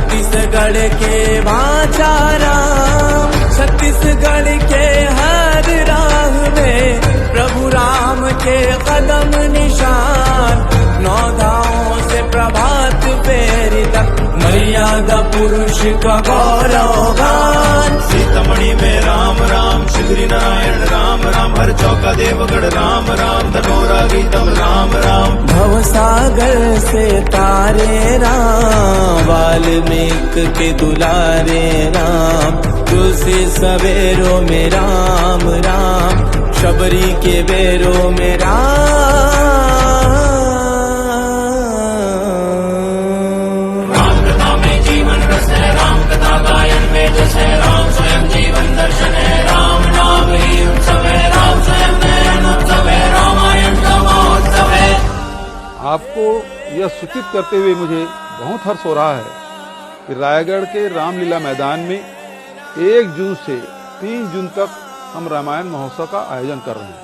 छत्तीसगढ़ के बाचा राम, छत्तीसगढ़ के हर राह में प्रभु राम के कदम निशान, नौ धामों से प्रभात फेरी तक मर्यादा पुरुष का गौरव गान। सीतामढ़ी में राम राम, श्री नारायण राम राम, हर चौका देवगढ़ राम राम, धनोरा गीतम राम राम। भवसागर से तारे राम, वाल्मीकि के दुलारे राम, तुलसी सवेरों में राम राम, शबरी के बेरों में राम कथा में जीवन रस है, राम कथा गायन में जस है, राम स्वयं जीवन दर्शन है, राम नाम ही उत्सव है, राम स्वयं नयन उत्सव है, रामायण का महोत्सव है। आपको यह सूचित करते हुए मुझे बहुत हर्ष हो रहा है कि रायगढ़ के रामलीला मैदान में 1 जून से 3 जून तक हम रामायण महोत्सव का आयोजन कर रहे हैं।